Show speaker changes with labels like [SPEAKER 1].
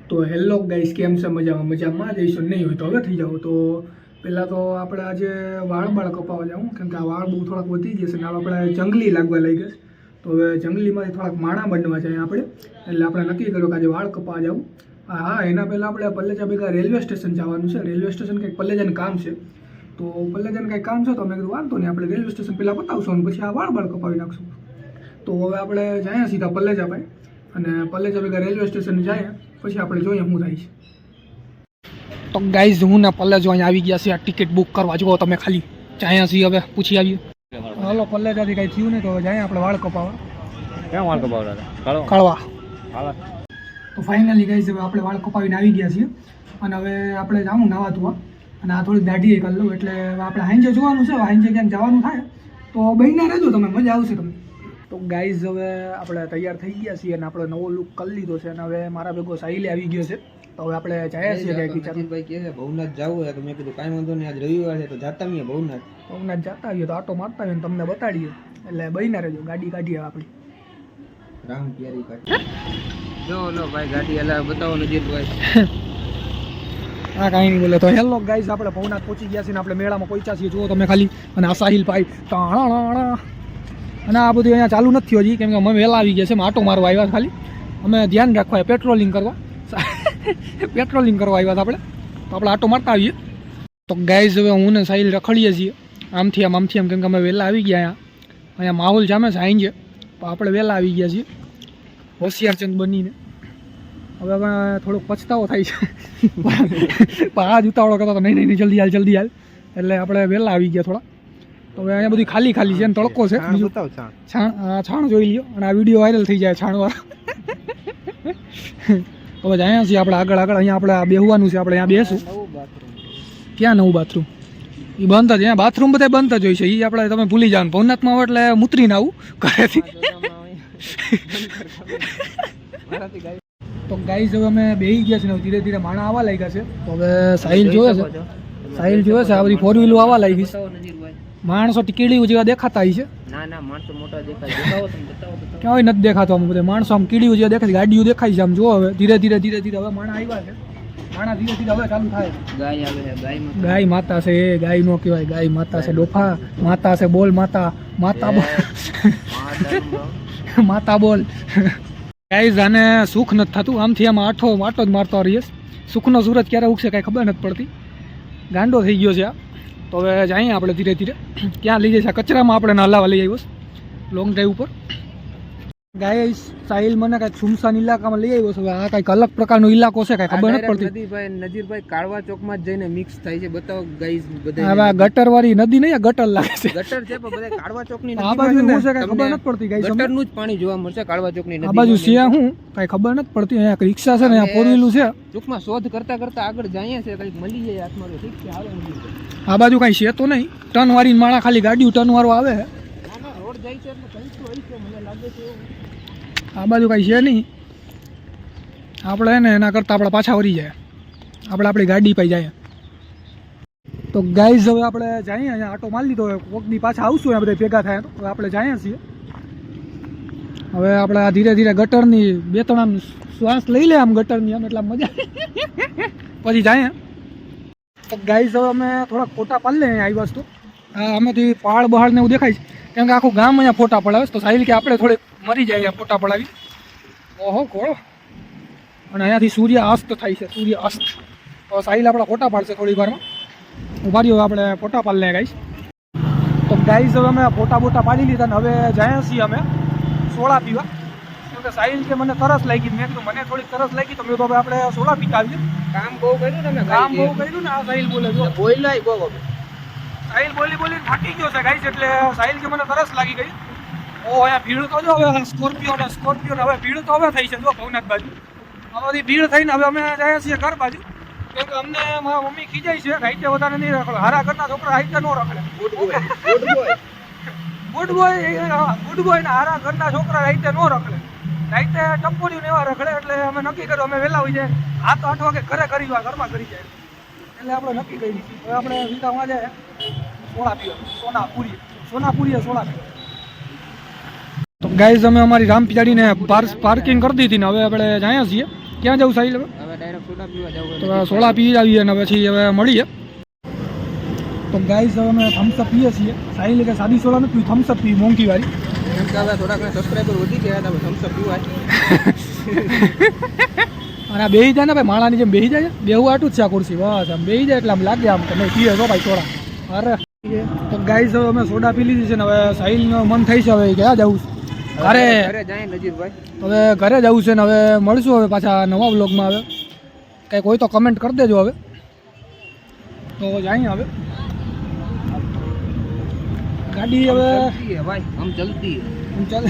[SPEAKER 1] તો hello guys, કેમ છે? મજામાં જઈશું નહીં હોય તો હવે થઈ જાવ. તો પહેલાં તો આપણે આજે વાળ કપાવવા જાઉં, કેમ કે આ વાળ બહુ થોડાક વધી જશે ને આપણે જંગલી લાગવા લાગી ગઈ. તો હવે જંગલીમાંથી થોડાક માણા બનવા જાય આપણે, એટલે આપણે નક્કી કર્યું કે આજે વાળ કપાવવા જાઉં. હા, એના પહેલાં આપણે પલ્લેજા ભેગા રેલવે સ્ટેશન જવાનું છે. રેલવે સ્ટેશન કંઈક પલ્લેજાનું કામ છે. તો પલ્લેજાનું કંઈક કામ છે તો મેં કીધું વાંધો નહીં, આપણે રેલવે સ્ટેશન પહેલાં પતાવશું અને પછી આ વાળ કપાવી નાખશું. તો હવે આપણે જાય સીધા પલ્લેજા ભાઈ, અને પલ્લેજા ભેગા રેલવે સ્ટેશન જાય પછી આપણે જોઈએ શું થાય છે. તો ગાઈઝ, હું ને પલ્લેજો અહીંયા આવી ગયા છે. આ ટિકિટ બુક કરવા જુઓ તમે ખાલી. જાય છીએ હવે પૂછી આવીએ. હાલો, પલ્લેજાથી કાંઈ થયું નહીં તો જાય આપણે વાળ કપાવવા.
[SPEAKER 2] ક્યાં વાળ કપાવવા?
[SPEAKER 1] કળવા. તો ફાઇનલી ગાઈઝ, હવે આપણે વાળ કપાવીને આવી ગયા છીએ અને હવે આપણે જાઉં નાવા ધોવા, અને આ થોડી દાઢી કરી લઉં. એટલે આપણે હાંજે જોવાનું છે. હાંજે ક્યાંક જવાનું થાય તો બહીને રહેજો તમે, મજા આવશે તમને. તો ગાઈઝ, હવે આપણે તૈયાર થઈ ગયા છીએ અને આપણે નવો લુક કરી લીધો છે અને હવે મારા ભેગો સાહિલે આવી ગયો છે. તો હવે આપણે જઈએ છીએ કંઈક
[SPEAKER 2] વિચારભાઈ કહે છે ભવનાથ જવું હોય તો મેં કીધું કાંઈ વાંધો નહીં, આજ રવિવાર છે તો જાતા આવીએ ભવનાથ
[SPEAKER 1] જતા આવીએ, તો આટો મારતા આવીએ તમને બતાડીએ. એટલે બહીને રહેજો, ગાડી કાઢીએ આપણી
[SPEAKER 2] રામ પ્યારી કાઢી. જો લો ભાઈ, ગાડી હલાવ બતાવો નજીરભાઈ.
[SPEAKER 1] હા, કાંઈ નહીં બોલે. તો હેલો ગાઈઝ, આપણે ભવનાથ પહોંચી ગયા છીએ ને આપણે મેળામાં પહોંચ્યા છીએ. જુઓ તમે ખાલી. અને આ સાહિલ ભાઈ ટાણા, અને આ બધું અહીંયા ચાલુ નથી હજી, કેમ કે અમે વહેલા આવી ગયા છે. આટો મારવા આવ્યા ખાલી. અમે ધ્યાન રાખવા, પેટ્રોલિંગ કરવા આવ્યા હતા આપણે. તો આપણે આટો મારતા આવીએ. તો ગાઈઝ, હવે હું ને સાહિલ રખડીએ છીએ આમથી આમ, કેમ કે અમે વહેલા આવી ગયા. અહીંયા માહોલ જામે છે આઈ છે, તો આપણે વહેલા આવી ગયા છીએ હોશિયારચંદ બનીને. હવે અમે થોડોક પછતાવો થાય છે, પણ આ જ ઉતાવળો કરતા તો નહીં જલ્દી હાલ. એટલે આપણે વહેલા આવી ગયા થોડા. તો હવે અહીંયા બધું ખાલી છે અને તડકો છે. છાણ જોઈ લ્યો, અને આ વિડીયો વાયરલ થઈ જાય છાણવાળા. હવે અહીંયા છીએ આપણે આગળ. અહીંયા આપણે બેહવાનું છે. આપણે અહીંયા બેસું. ક્યાં નવું બાથરૂમ? એ બંધ જ. અહીંયા બાથરૂમ બધા બંધ જ હોય છે. એ આપણે તમે ભૂલી જાવ. ભવનાથમાં આવો એટલે મૂતરીને આવું ઘરેથી. તો ગાઈઝ, હવે અમે બેસી ગયા છે ને ધીરે ધીરે માણા આવવા લાગ્યા છે. તો હવે સાહિલ જોવે છે આ બધી 4 વ્હીલો આવવા લાગી છે. માણસો કીડીઓ જેવા દેખાતા હોય છે.
[SPEAKER 2] ના, માણસો મોટા દેખાય.
[SPEAKER 1] ક્યાંય નથી દેખાતો. આમ બધા માણસો આમ કીડીઓ જેવા દેખાય, ગાડીઓ દેખાય છે. આમ જો હવે ધીરે ધીરે હવે માણા આવ્યા છે. માણા ધીરે ધીરે હવે ચાલુ થાય.
[SPEAKER 2] ગાય આવે છે.
[SPEAKER 1] ગાય માતા છે. એ ગાય નો કહેવાય, ગાય માતા છે. ડોફા માતા છે. બોલ માતા બોલ. માતા બોલ. ગાઈઝ, આને સુખ નથી થતું. આમથી આમ આટો જ મારતો રહીએ. સુખનો સૂરજ ક્યારે ઉગશે કાંઈ ખબર નથી પડતી. ગાંડો થઈ ગયો છે આ. તો હવે જઈએ આપણે ધીરે ધીરે. ક્યાં લઈ જશે? કચરામાં આપણે હલાવવા લઈ આવ્યો લોંગ ડ્રાઈવ ઉપર. ગાઈઝ, સાહિલ મને કાંઈક સુમસાન ઇલાકામાં લઈ આવ્યો છે. હવે આ કાંઈક અલગ પ્રકારનો ઇલાકો છે, કાંઈ ખબર નથી પડતી.
[SPEAKER 2] નજીરભાઈ કાળવા ચોકમાં જઈને મિક્સ થાય છે. બતાવો ગાઈઝ.
[SPEAKER 1] બધા હવે ગટર વાળી નદી નહીં, ગટર લાગે છે.
[SPEAKER 2] ગટર છે પણ બધા કાળવા ચોકની
[SPEAKER 1] આ બાજુ શું છે કાંઈ ખબર નથી પડતી. ગાઈઝ,
[SPEAKER 2] ગટરનું જ પાણી જોવા મળશે કાળવા ચોકની નદી.
[SPEAKER 1] આ બાજુ છે શું કાંઈ ખબર નથી પડતી. અહીંયા રિક્ષા છે ને, અહીંયા 4 વ્હીલું છે.
[SPEAKER 2] ટૂંકમાં શોધ કરતા આગળ જઈએ છે, કંઈક મળી જાય હાથમાં તો ઠીક છે. હાલો,
[SPEAKER 1] આ બાજુ કાંઈ છે તો નહીં. ટર્ન વાળી માણા ખાલી ગાડીઓ ટર્ન વાળો આવે છે.
[SPEAKER 2] રોડ જાય છે એટલે કંઈક તો હોય છે, મને લાગે છે.
[SPEAKER 1] આ બાજુ કાંઈ છે નહીં. આપણે ને એના કરતાં આપણે પાછા વળી જાય. આપણે આપણી ગાડી પાઈ જાય. તો ગાઈઝ, હવે આપણે જઈએ. અહીંયા આટો મારી લીધો. કોકની પાછા આવશું અહીંયા બધા ભેગા થાય. તો આપણે જઈએ છીએ. હવે આપણે આ ધીરે ધીરે ગટરની 2-3 આમ શ્વાસ લઈ લે આમ ગટરની, આમ એટલે મજા પછી જાય. તો ગાઈઝ, હવે અમે થોડાક ફોટા પાડી લે. આવી વસ્તુ અમેથી પહાડ બહાડ ને એવું દેખાય છે, કેમ કે આખું ગામ અહીંયા ફોટા પડાવે. તો સાહિલ કે આપણે થોડીક મરી જાય અહીંયા ફોટા પડાવી. ઓહો ઘોડો. અને અહીંયાથી સૂર્ય અસ્ત થાય છે. સૂર્ય અસ્ત. તો સાહિલ આપણા ફોટા પાડશે થોડી વારમાં. ઉભા રહ્યો, આપણે ફોટા પાડી લે ગાઈઝ. તો ગાઈઝ, હવે અમે ફોટા પાડી લીધા ને હવે જાય છીએ અમે સોડા પીવા. કેમ કે સાહિલ કે મને તરસ લાગી. મેં કીધું મને થોડીક તરસ લાગી તો મેં તો હવે આપણે સોડા પીતા આવીએ.
[SPEAKER 2] કામ બહુ કર્યું ને.
[SPEAKER 1] કામ બહુ કર્યું ને. આ સાહિલ બોલે જો
[SPEAKER 2] બોલાય બહુ.
[SPEAKER 1] સાહિલ બોલી થાકી ગયો છે ગાઈઝ. એટલે સાહિલ કે મને તરસ લાગી ગઈ. ઓ અહીંયા ભીડ તો જો હવે સ્કોર્પિયો હવે ભીડ તો હવે થઈ છે. જો ભવનાથ બાજુ હવે બધી ભીડ થઈને હવે અમે જાય છીએ ઘર બાજુ. કેમ કે અમને મારા મમ્મી ખીજાય છે. હાઈટે વધારે નહીં રખડે. હારા ઘરના છોકરા હાઈટે ન રખડે. ગુડ બોય ને હારા ઘરના છોકરા હાઈટે ન રખડે. હાઈટે ટપ્પોડી ને એવા રખડે. એટલે અમે નક્કી કર્યું અમે વહેલા હોઈ જાય. 7-8 વાગે ઘરમાં કરી જાય. એટલે આપણે નક્કી કરી દીધું. હવે આપણે વીટામાં જાય સોડા પીવા. સોનાપુરી સોડા પીવા. ગાઈઝ અમે અમારી રામપિયાડીને પાર્કિંગ કરી દીધી ને હવે આપણે જાય છીએ. ક્યાં જવું સાહિલ? હવે
[SPEAKER 2] ડાયરેક્ટ સોડા પીવા જવું
[SPEAKER 1] તો સોડા પી આવીએ અને પછી હવે મળીએ. તો ગાઈસ હવે અમે થમ્સઅપ પીએ છીએ. સાહિલ કે સાદી સોડા નથી પીવી, થમ્સઅપ પી મોંઘી વાળી.
[SPEAKER 2] એમ કે હવે થોડાક સબસ્ક્રાઈબર વધી ગયા હતા થમ્સઅપ પીવાય.
[SPEAKER 1] અને આ બેહી જાય ને ભાઈ માણાની જેમ બેહી જાય, બેહું આટું જ છે આ ખુરશી. બસ આમ બેહી જાય એટલે આમ લાગે આમ તમે પીએ છો ભાઈ સોડા. અરે તો ગાઈસ હવે અમે સોડા પી લીધી છે ને હવે સાહિલનું મન થઈ છે હવે ક્યાં જવું છે ઘરે.
[SPEAKER 2] ઘરે જાય નજીરભાઈ.
[SPEAKER 1] હવે ઘરે જવું છે ને હવે મળશું હવે પાછા નવા વ્લોગમાં. હવે કંઈક હોય તો કમેન્ટ કરી દેજો. હવે તો જાય હવે ગાડી હવે
[SPEAKER 2] ભાઈ હમ ચલતી
[SPEAKER 1] ચાલે.